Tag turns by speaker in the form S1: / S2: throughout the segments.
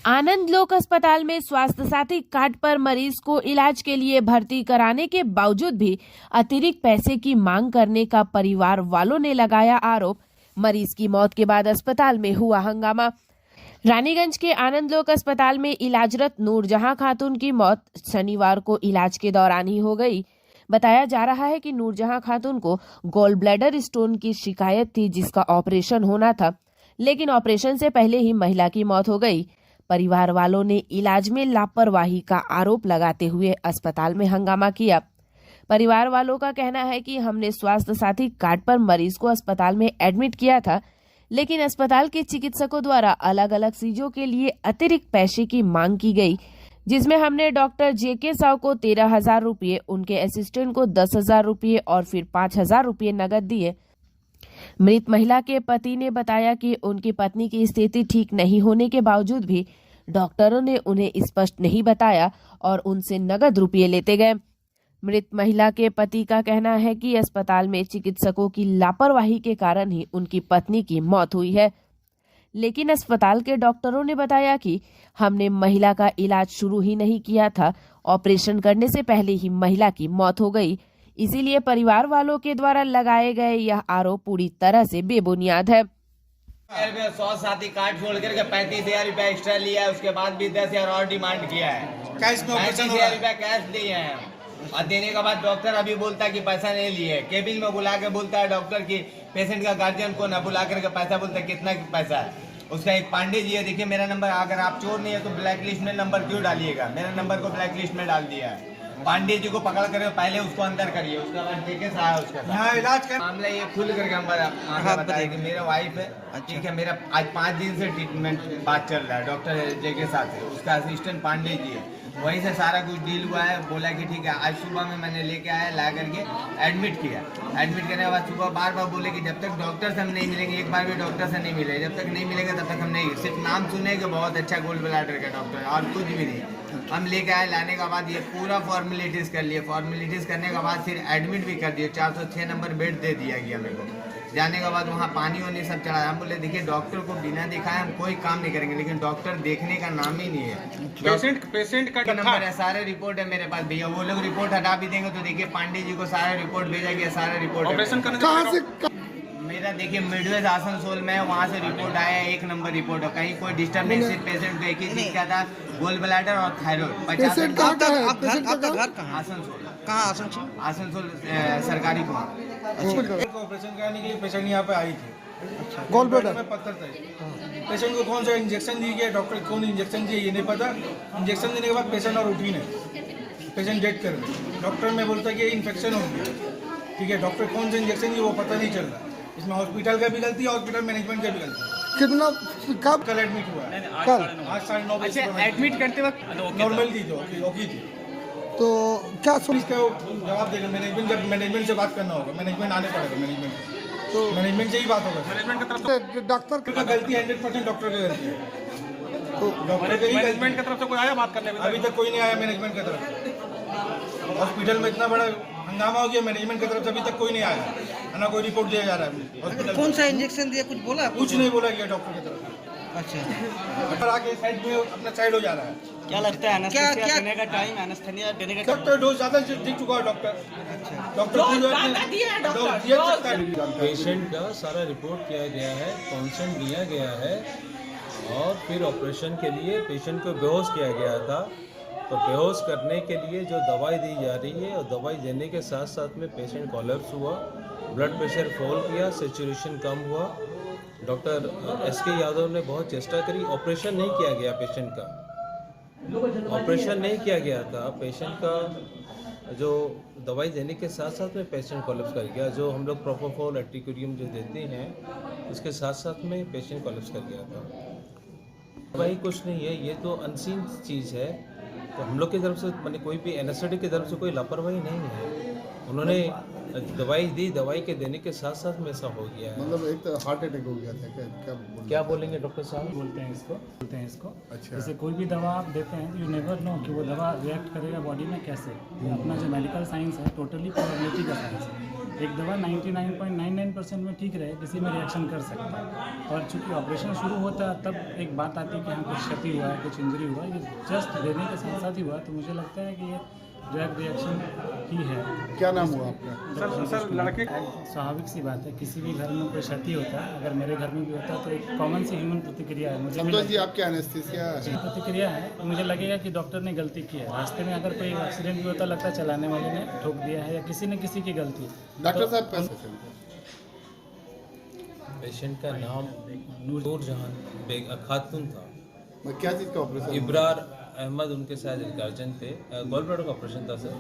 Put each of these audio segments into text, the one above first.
S1: आनंद लोक अस्पताल में स्वास्थ्य साथी कार्ड पर मरीज को इलाज के लिए भर्ती कराने के बावजूद भी अतिरिक्त पैसे की मांग करने का परिवार वालों ने लगाया आरोप। मरीज की मौत के बाद अस्पताल में हुआ हंगामा। रानीगंज के आनंद लोक अस्पताल में इलाजरत नूरजहां खातून की मौत शनिवार को इलाज के दौरान ही हो गई। बताया जा रहा है कि नूरजहां खातून को गॉल ब्लैडर स्टोन की शिकायत थी, जिसका ऑपरेशन होना था, लेकिन ऑपरेशन से पहले ही महिला की मौत हो गई। परिवार वालों ने इलाज में लापरवाही का आरोप लगाते हुए अस्पताल में हंगामा किया। परिवार वालों का कहना है कि हमने स्वास्थ्य साथी कार्ड पर मरीज को अस्पताल में एडमिट किया था, लेकिन अस्पताल के चिकित्सकों द्वारा अलग अलग चीजों के लिए अतिरिक्त पैसे की मांग की गई, जिसमें हमने डॉक्टर जेके साव को 13,000 रुपये, उनके असिस्टेंट को 10,000 रुपये और फिर 5,000 रुपये नकद दिए। मृत महिला के पति ने बताया कि उनकी पत्नी की स्थिति ठीक नहीं होने के बावजूद भी डॉक्टरों ने उन्हें स्पष्ट नहीं बताया और उनसे नकद रुपये लेते गए। मृत महिला के पति का कहना है कि अस्पताल में चिकित्सकों की लापरवाही के कारण ही उनकी पत्नी की मौत हुई है, लेकिन अस्पताल के डॉक्टरों ने बताया कि हमने महिला का इलाज शुरू ही नहीं किया था, ऑपरेशन करने से पहले ही महिला की मौत हो गई। इसीलिए परिवार वालों के द्वारा लगाए गए यह आरोप पूरी तरह से बेबुनियाद है।
S2: 100 साथी कार्ड छोड़ करके 35,000 रुपया एक्स्ट्रा लिया है, उसके बाद भी 10,000 और डिमांड किया है। 35,000 रुपया कैश दिए हैं और देने के बाद डॉक्टर अभी बोलता है कि पैसा नहीं लिए। केबिन में बुला के बोलता है डॉक्टर की पेशेंट का गार्जियन को न बुला करके पैसा बोलता है कितना पैसा है। उसका एक पांडे जी है, देखिए मेरा नंबर, अगर आप चोर नहीं है तो ब्लैक लिस्ट में नंबर क्यों डालिएगा? मेरा नंबर को ब्लैक लिस्ट में डाल दिया है। पांडे जी को पकड़ कर पहले उसको अंदर करिए, उसके बाद देखे सारा उसका इलाज कर मामला ये खुल करके हम बताए कि मेरा वाइफ है, ठीक है, मेरा आज 5 दिन से ट्रीटमेंट बात चल रहा है डॉक्टर जे के साथ, उसका असिस्टेंट पांडे जी है, वहीं से सारा कुछ डील हुआ है। बोला कि ठीक है, आज सुबह में मैंने लेके आया, ला करके एडमिट किया। एडमिट करने के बाद सुबह बार बार बोले कि जब तक डॉक्टर से हम नहीं मिलेंगे, एक बार भी डॉक्टर से नहीं मिले, जब तक नहीं मिलेगा तब तक हम नहीं, सिर्फ नाम सुने कि बहुत अच्छा गोल्ड ब्लैडर का डॉक्टर है और कुछ भी नहीं। हम लेके आए, लाने के बाद ये पूरा फॉर्मेलिटीज़ कर लिए। फॉर्मेलिटीज़ करने के बाद फिर एडमिट भी कर दिए। 406 नंबर बेड दे दिया गया मेरे को। जाने के बाद वहाँ पानी वानी सब चढ़ाया। हम बोले देखिए डॉक्टर को बिना दिखाए हम कोई काम नहीं करेंगे, लेकिन डॉक्टर देखने का नाम ही नहीं है। पेशेंट का नंबर है, सारे रिपोर्ट है मेरे पास भैया। वो लोग रिपोर्ट हटा भी देंगे तो देखिए पांडे जी को सारा रिपोर्ट भेजा गया, सारा रिपोर्ट ऑपरेशन करने मेरा देखिए मिडवेज आसनसोल में, वहाँ से रिपोर्ट आया, 1 नंबर रिपोर्ट है, कहीं कोई डिस्टर्ब नहीं। सिर्फ पेशेंट को एक ही चीज का था, गोल ब्लैडर और थायराइड। 50 आसनसोल। कहाँ आसनसोल? आसनसोल सरकारी को
S3: ऑपरेशन कराने के लिए पेशेंट यहाँ पे आई थी। गोल ब्लैडर में पत्थर था। पेशेंट को कौन सा इंजेक्शन दिया गया, डॉक्टर कौन इंजेक्शन दिया ये नहीं पता। इंजेक्शन देने के बाद पेशेंट और उठी नहीं, पेशेंट डेड कर गए। डॉक्टर में बोलता कि इन्फेक्शन हो गया, ठीक है, डॉक्टर कौन सा इंजेक्शन दिया वो पता नहीं चल रहा। इसमें हॉस्पिटल का भी गलती है, हॉस्पिटल मैनेजमेंट का भी गलती है।
S4: कितना कब
S3: कल एडमिट हुआ है?
S4: कल
S3: आज 9:30 बजे।
S2: एडमिट करते वक्त
S3: नॉर्मल थी जो ओके थी।
S4: तो क्या सुन
S3: इसका जवाब देगा मैनेजमेंट, जब मैनेजमेंट से बात करना होगा, मैनेजमेंट आने पड़ेगा, मैनेजमेंट तो मैनेजमेंट से ही बात होगा। मैनेजमेंट की तरफ
S4: से डॉक्टर
S3: का गलती 100% डॉक्टर की गलती है। तो डॉक्टर की मैनेजमेंट की तरफ से कोई आया बात करने? अभी तक कोई नहीं आया मैनेजमेंट की तरफ से। हॉस्पिटल में इतना बड़ा हंगामा हो गया, मैनेजमेंट की तरफ से अभी तक कोई नहीं आया है ना, कोई रिपोर्ट दिया जा रहा है हॉस्पिटल।
S5: कौन सा इंजेक्शन दिया, कुछ बोला?
S3: कुछ नहीं बोला गया डॉक्टर की तरफ से।
S5: अच्छा,
S3: आगे साइड में अपना साइड हो जा रहा है।
S5: क्या लगता है एनेस्थीसिया देने का टाइम, एनेस्थीसिया देने का
S3: डॉक्टर डोज ज़्यादा दिख चुका है डॉक्टर। डॉक्टर
S6: पेशेंट का सारा रिपोर्ट किया गया है, कॉन्सेंट दिया गया है और फिर ऑपरेशन के लिए पेशेंट को बेहोश किया गया था। तो बेहोश करने के लिए जो दवाई दी जा रही है और दवाई देने के साथ साथ में पेशेंट कोलैप्स हुआ, ब्लड प्रेशर फॉल किया, सेचुरेशन कम हुआ। डॉक्टर SK यादव ने बहुत चेष्टा करी, ऑपरेशन नहीं किया गया पेशेंट का, ऑपरेशन नहीं किया गया था। पेशेंट का जो दवाई देने के साथ साथ में पेशेंट कोलैप्स कर गया। जो हम लोग प्रोपोफॉल एटिक्यूरियम जो देते हैं उसके साथ साथ में पेशेंट कोलैप्स कर गया था। भाई कुछ नहीं है, ये तो अनसीन चीज़ है। तो हम लोग की तरफ से मैंने कोई भी एनेस्थेटिक की तरफ से कोई लापरवाही नहीं है। उन्होंने दवाई दी, दवाई के देने के साथ साथ में ऐसा हो गया है।
S4: मतलब एक तो हार्ट अटैक हो गया था
S6: क्या बोलेंगे डॉक्टर साहब?
S7: बोलते हैं इसको।
S4: अच्छा।
S7: जैसे कोई भी दवा आप देते हैं, यू नेवर नो कि वो दवा रिएक्ट करेगा बॉडी में कैसे। अपना जो मेडिकल साइंस है टोटली प्रोबेबिलिटी का साइंस है। एक दवा 99.99% में ठीक रहे, किसी में रिएक्शन कर सकता है। और चूंकि ऑपरेशन शुरू होता है तब एक बात आती है कि हाँ कुछ क्षति हुआ है, कुछ इंजरी हुआ है, ये जस्ट देने के साथ साथ ही हुआ। तो मुझे लगता है कि ये ड्रग रिएक्शन ही है।
S4: क्या नाम हुआ आपका?
S3: सर लड़के
S7: स्वाभाविक सी बात है, किसी भी घर में कोई क्षति होता है, अगर मेरे घर में भी होता है तो एक कॉमन सी ह्यूमन प्रतिक्रिया है। मुझे भी
S4: संतोष जी, आपके एनेस्थीसिया
S7: प्रतिक्रिया है, तो मुझे लगेगा कि डॉक्टर ने गलती की है। रास्ते में अगर कोई एक्सीडेंट भी होता, लगता है चलाने वाले ने ठोक दिया है या किसी न किसी की गलती।
S4: डॉक्टर साहब कैसे?
S6: पेशेंट का नाम नूरजहां खातून था।
S4: क्या चीज़ का ऑपरेशन?
S6: इब्रार अहमद उनके साथ गार्जियन थे। गॉल ब्लैडर का ऑपरेशन था सर।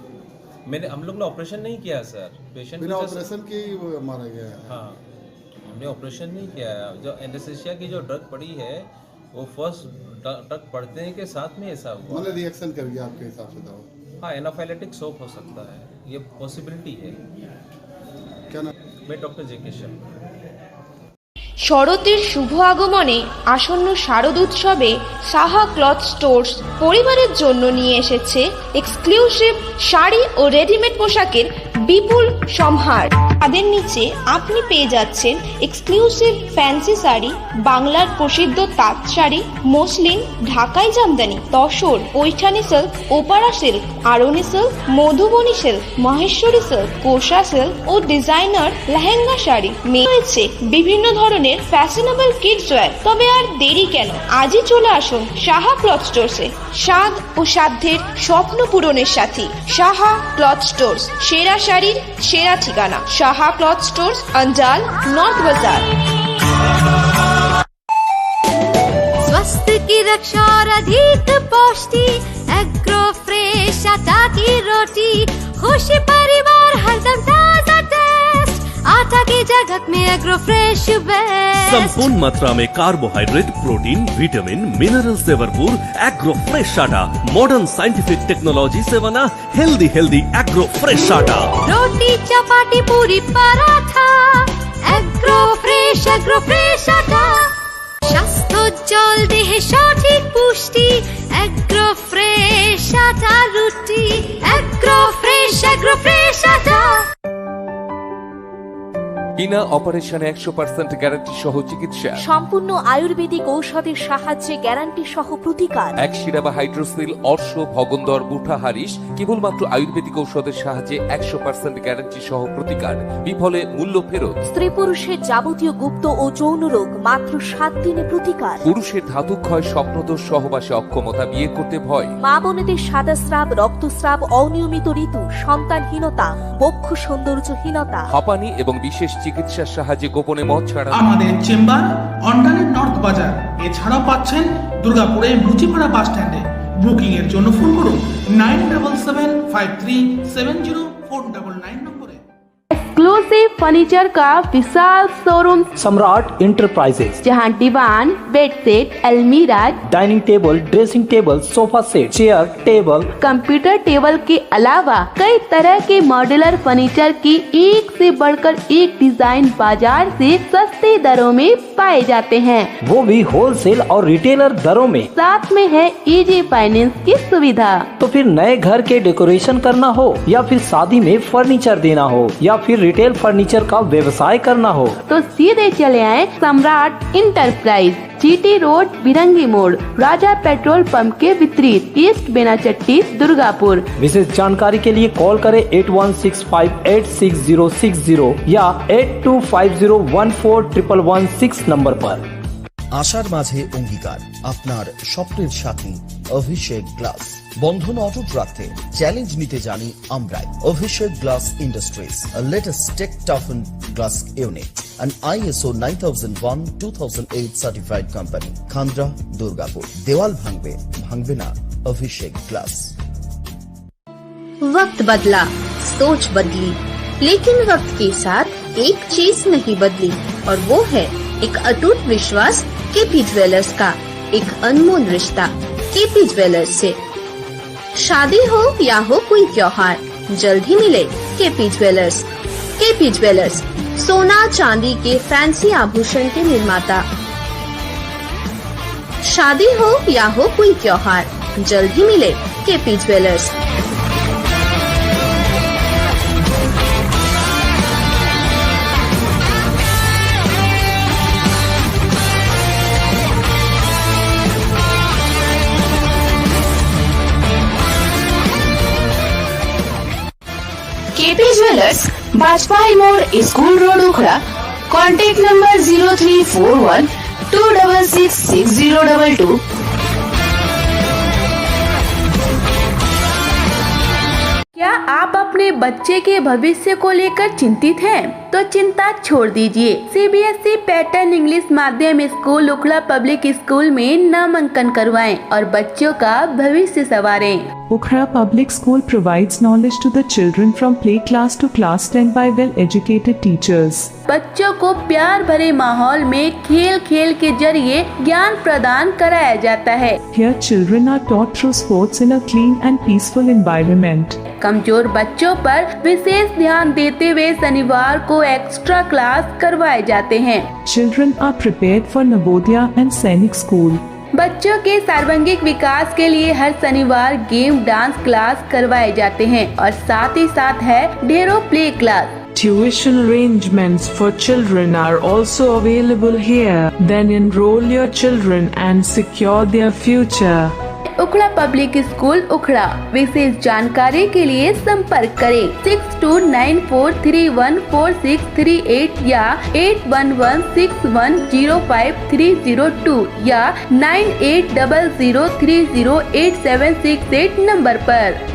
S6: हम लोग ने ऑपरेशन नहीं किया सर। पेशेंट
S4: बिना ऑपरेशन के ही वो मारा गया है।
S6: हाँ, हमने ऑपरेशन नहीं किया है। जो एनेस्थीसिया की जो ड्रग पड़ी है वो फर्स्ट ड्रग पड़ने के साथ में ऐसा हुआ।
S4: मतलब रिएक्शन कर गया आपके हिसाब से दवा?
S6: हाँ, एनाफाइलेटिक शॉक हो सकता है, ये पॉसिबिलिटी है।
S4: क्या नाम?
S6: मैं डॉक्टर जे.के. शर्मा।
S8: শরতের শুভ আগমনে আসন্ন শারদ উৎসবে সাহা ক্লথ স্টোর্স পরিবারের জন্য নিয়ে এসেছে এক্সক্লুসিভ শাড়ি ও রেডিমেড পোশাকের বিপুল সম্ভার। তাদের নিচে আপনি পেয়ে যাচ্ছেন এক্সক্লুসিভ ফ্যান্সি শাড়ি, বাংলার প্রসিদ্ধ তাঁত শাড়ি, মসলিন, ঢাকাই জামদানি, তসর, পৈঠানি সিল্ক, ওপারা সিল্ক, আরনি silk, Madhubani silk, Maheshwari silk, Kosa silk ও ডিজাইনার লেহেঙ্গা শাড়ি। রয়েছে বিভিন্ন ধরনের ফ্যাশনেবল কিডস ওয়্যার। তবে আর দেরি কেন, আজই চলে আসুন সাহা ক্লথ স্টোরসে। স্বাদ ও সাধ্যের স্বপ্ন পূরণের সাথী সাহা ক্লথ স্টোরস, সেরা শাড়ির সেরা ঠিকানা সাহা ক্লথ স্টোরস, अंजाल, नॉर्थ बाजार।
S9: स्वास्थ्य की रक्षा और अधिक पौष्टि, एग्रो फ्रेश आटा की रोटी, खुशी परिवार हरदम ताजा टेस्ट, आटा की जगत में एग्रो फ्रेश बेस्ट।
S10: संपूर्ण मात्रा में कार्बोहाइड्रेट, प्रोटीन, विटामिन, मिनरल से भरपूर एग्रो फ्रेश आटा, मॉडर्न साइंटिफिक टेक्नोलॉजी से बना हेल्दी एग्रो फ्रेश आटा।
S9: रोटी, चपाती, पूरी, पराठा, एग्रो फ्रेश आटा। স্বাস্থ্য জল দেহে সঠিক পুষ্টি, এগ্রো ফ্রেশ আটা রুটি, এগ্রো ফ্রেশ আটা।
S11: বিনা অপারেশনে 100% গ্যারান্টি সহ চিকিৎসা,
S8: সম্পূর্ণ আয়ুর্বেদিক ঔষধের সাহায্যে গ্যারান্টি সহ প্রতিকার।
S11: একশিরা বা হাইড্রোসিল, অর্শ, ভগন্দর, বুঠা, হারিস কেবলমাত্র আয়ুর্বেদিক ঔষধের সাহায্যে 100% গ্যারান্টি সহ প্রতিকার, বিফলে মূল্য ফেরত।
S8: স্ত্রী পুরুষের যাবতীয় গুপ্ত ও যৌন রোগ মাত্র 7 দিনে প্রতিকার।
S11: পুরুষের ধাতুক্ষয়, স্বপ্নদোষ, সহবাসে অক্ষমতা, বিয়ে করতে ভয়,
S8: মা বোনেদের সাদাস্রাব, রক্তস্রাব, অনিয়মিত ঋতু, সন্তানহীনতা, বক্ষ সৌন্দর্যহীনতা,
S11: হাঁপানি এবং বিশেষ চিকিৎসার সাহায্যে গোপনে মদ ছাড়া।
S12: আমাদের চেম্বার অন্ডালের নর্থ বাজার, এছাড়াও পাচ্ছেন দুর্গাপুরে মুচিপাড়া বাস স্ট্যান্ডে। বুকিং এর জন্য ফোন করুন 9775370499 নম্বরে।
S1: एक्सक्लूसिव फर्नीचर का विशाल शोरूम
S5: सम्राट इंटरप्राइजेज,
S1: जहां दीवान, बेडशीट, अलमीरा,
S5: dining table, dressing table, sofa set, chair, table,
S1: computer table के अलावा कई तरह के मॉड्यूलर फर्नीचर की एक से बढ़कर एक डिजाइन बाजार से सस्ते दरों में पाए जाते हैं,
S5: वो भी होलसेल और रिटेलर दरों में।
S1: साथ में है इजी फाइनेंस की सुविधा।
S5: तो फिर नए घर के डेकोरेशन करना हो या फिर शादी में फर्नीचर देना हो या फिर रिटेल फर्नीचर का व्यवसाय करना हो
S1: तो सीधे चले आए सम्राट इंटरप्राइज, जीटी रोड, बिरंगी मोड़, राजा पेट्रोल पंप के विपरीत, ईस्ट बेनाचट्टी, दुर्गापुर।
S5: विशेष जानकारी के लिए कॉल करें 8165866060 या 8250141116 नंबर पर।
S13: আশার মাঝে অঙ্গীকার, আপনার স্বপ্নের সাথী অভিষেক গ্লাস। বন্ধন অটুট রাখতে চ্যালেঞ্জ নিতে জানি আমরাই। Abhishek glass industries, latest tech টাফেন glass unit, an ISO 9001-2008 certified company, Khandra, Durgapur. দেওয়াল ভাঙবে না অভিষেক গ্লাস।
S9: वक्त बदला, सोच बदली, लेकिन वक्त के साथ एक चीज नहीं बदली, और वो है एक अटूट विश्वास केपी ज्वेलर्स का, एक अनमोल रिश्ता केपी ज्वेलर्स से। शादी हो या हो कोई त्योहार, जल्द ही मिले केपी ज्वेलर्स। केपी ज्वेलर्स, सोना चांदी के फैंसी आभूषण के निर्माता। शादी हो या हो कोई त्योहार, जल्द ही मिले KP jewellers.
S8: KP jewellers, Bajpai मोड़, school road, Ukhra. Contact number 0341 266 6022। क्या आप अपने बच्चे के भविष्य को लेकर चिंतित हैं? तो चिंता छोड़ दीजिए। सीबीएसई पैटर्न इंग्लिश माध्यम स्कूल उखड़ा पब्लिक स्कूल में नामांकन करवाएं और बच्चों का भविष्य संवारें।
S14: Ukhra Public School provides knowledge to the children from play class to class 10 by well-educated teachers.
S8: बच्चों को प्यार भरे माहौल में खेल खेल के जरिए ज्ञान प्रदान कराया जाता है।
S14: Here children are taught through sports in a clean and peaceful environment.
S8: कमजोर बच्चों पर विशेष ध्यान देते हुए शनिवार को एक्स्ट्रा क्लास करवाए जाते हैं।
S14: Children are prepared for Navodaya and Sainik School.
S8: बच्चों के सर्वांगीण विकास के लिए हर शनिवार गेम डांस क्लास करवाए जाते हैं और साथ ही साथ है ढेरों play class.
S14: Tuition arrangements for children are also available here. Then enroll your children and secure their future.
S8: Ukhra public school Ukhra. विशेष जानकारी के लिए संपर्क करें 6294314638 या 8116105302 या 9800308768 नंबर पर।